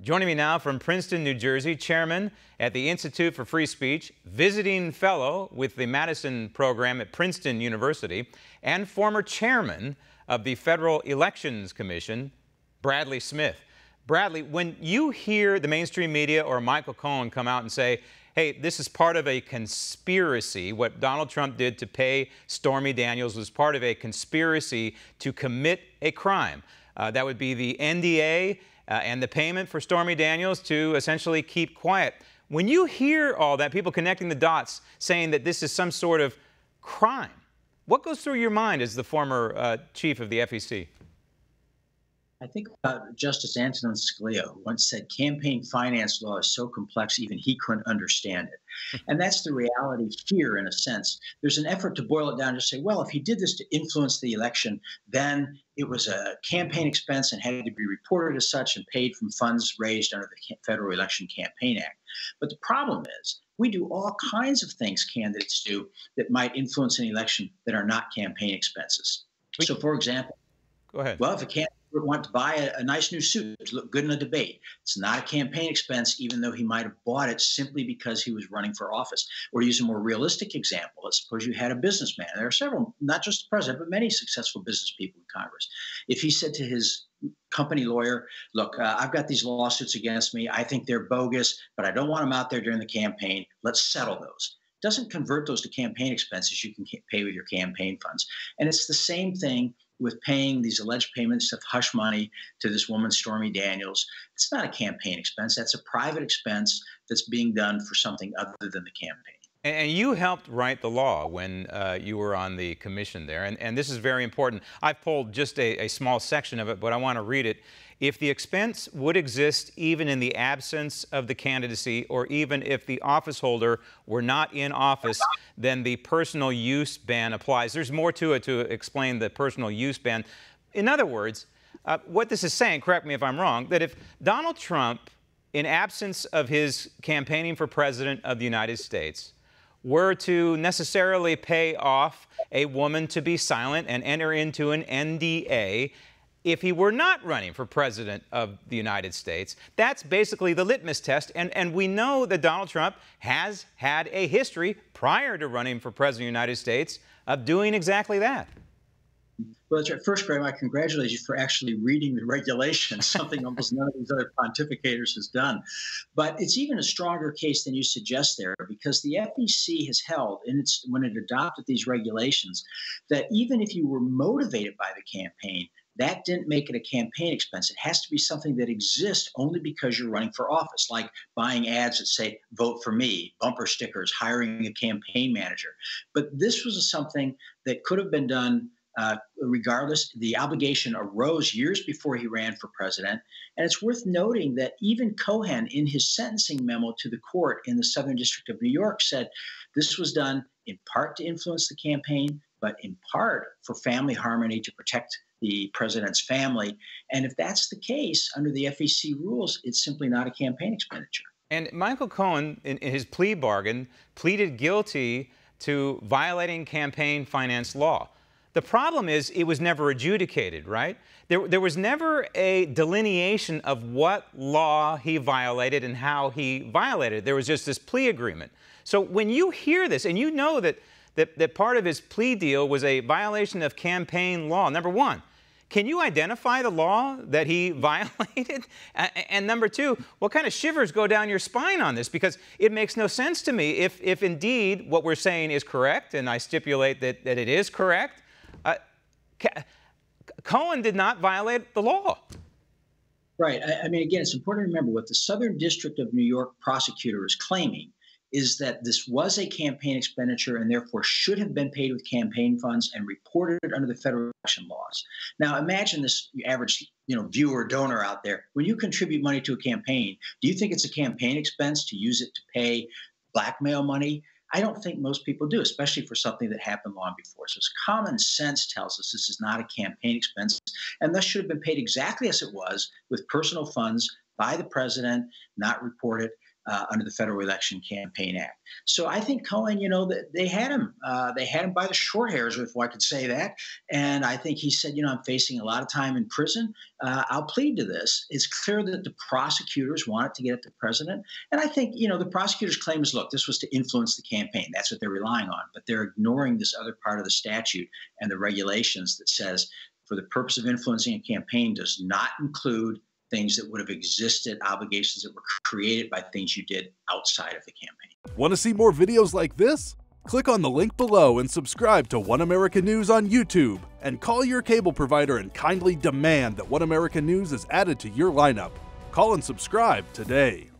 Joining me now from Princeton, New Jersey, chairman at the Institute for Free Speech, visiting fellow with the Madison program at Princeton University, and former chairman of the Federal Elections Commission, Bradley Smith. Bradley, when you hear the mainstream media or Michael Cohen come out and say, hey, this is part of a conspiracy, what Donald Trump did to pay Stormy Daniels was part of a conspiracy to commit a crime. That would be the NDA and the payment for Stormy Daniels to essentially keep quiet. When you hear all that, people connecting the dots saying that this is some sort of crime, what goes through your mind as the former chief of the FEC? I think about Justice Antonin Scalia, who once said campaign finance law is so complex even he couldn't understand it. And that's the reality here, in a sense. There's an effort to boil it down to say, well, if he did this to influence the election, then it was a campaign expense and had to be reported as such and paid from funds raised under the Federal Election Campaign Act. But the problem is, we do all kinds of things candidates do that might influence an election that are not campaign expenses. So, for example, go ahead. Well, if a candidate want to buy a nice new suit to look good in a debate, it's not a campaign expense, even though he might have bought it simply because he was running for office. Or to use a more realistic example, let's suppose you had a businessman. There are several, not just the president, but many successful business people in Congress. If he said to his company lawyer, look, I've got these lawsuits against me. I think they're bogus, but I don't want them out there during the campaign. Let's settle those. Doesn't convert those to campaign expenses you can pay with your campaign funds. And it's the same thing with paying these alleged payments of hush money to this woman, Stormy Daniels. It's not a campaign expense. That's a private expense that's being done for something other than the campaign. And you helped write the law when you were on the commission there. And this is very important. I've pulled just a small section of it, but I want to read it. If the expense would exist even in the absence of the candidacy, or even if the office holder were not in office, then the personal use ban applies. There's more to it to explain the personal use ban. In other words, what this is saying, correct me if I'm wrong, that if Donald Trump, in absence of his campaigning for president of the United States, were to necessarily pay off a woman to be silent and enter into an NDA, if he were not running for president of the United States, that's basically the litmus test. And we know that Donald Trump has had a history prior to running for president of the United States of doing exactly that. Well, that's right. First, Graham, I congratulate you for actually reading the regulations, something almost none of these other pontificators has done. But it's even a stronger case than you suggest there, because the FEC has held, when it adopted these regulations, that even if you were motivated by the campaign, that didn't make it a campaign expense. It has to be something that exists only because you're running for office, like buying ads that say, vote for me, bumper stickers, hiring a campaign manager. But this was something that could have been done regardless. The obligation arose years before he ran for president. And it's worth noting that even Cohen, in his sentencing memo to the court in the Southern District of New York, said this was done in part to influence the campaign, but in part for family harmony, to protect the president's family. And if that's the case, under the FEC rules, it's simply not a campaign expenditure. And Michael Cohen, in his plea bargain, pleaded guilty to violating campaign finance law. The problem is it was never adjudicated, right? There was never a delineation of what law he violated and how he violated it. There was just this plea agreement. So when you hear this, and you know that part of his plea deal was a violation of campaign law, number one, can you identify the law that he violated? And number two, what kind of shivers go down your spine on this? Because it makes no sense to me if indeed what we're saying is correct, and I stipulate that it is correct. Cohen did not violate the law. Right. I mean, again, it's important to remember what the Southern District of New York prosecutor is claiming is that this was a campaign expenditure and therefore should have been paid with campaign funds and reported under the federal election laws. Now, imagine this average, viewer, donor out there. When you contribute money to a campaign, do you think it's a campaign expense to use it to pay blackmail money? I don't think most people do, especially for something that happened long before. So common sense tells us this is not a campaign expense and thus should have been paid exactly as it was, with personal funds by the president, not reported. under the Federal Election Campaign Act. So I think Cohen, that they had him. They had him by the short hairs, if I could say that. And I think he said, I'm facing a lot of time in prison. I'll plead to this. It's clear that the prosecutors wanted to get at the president. And I think, the prosecutors' claim is, look, this was to influence the campaign. That's what they're relying on. But they're ignoring this other part of the statute and the regulations that says, for the purpose of influencing a campaign does not include things that would have existed, obligations that were created by things you did outside of the campaign. Want to see more videos like this? Click on the link below and subscribe to One American News on YouTube, and call your cable provider and kindly demand that One American News is added to your lineup. Call and subscribe today.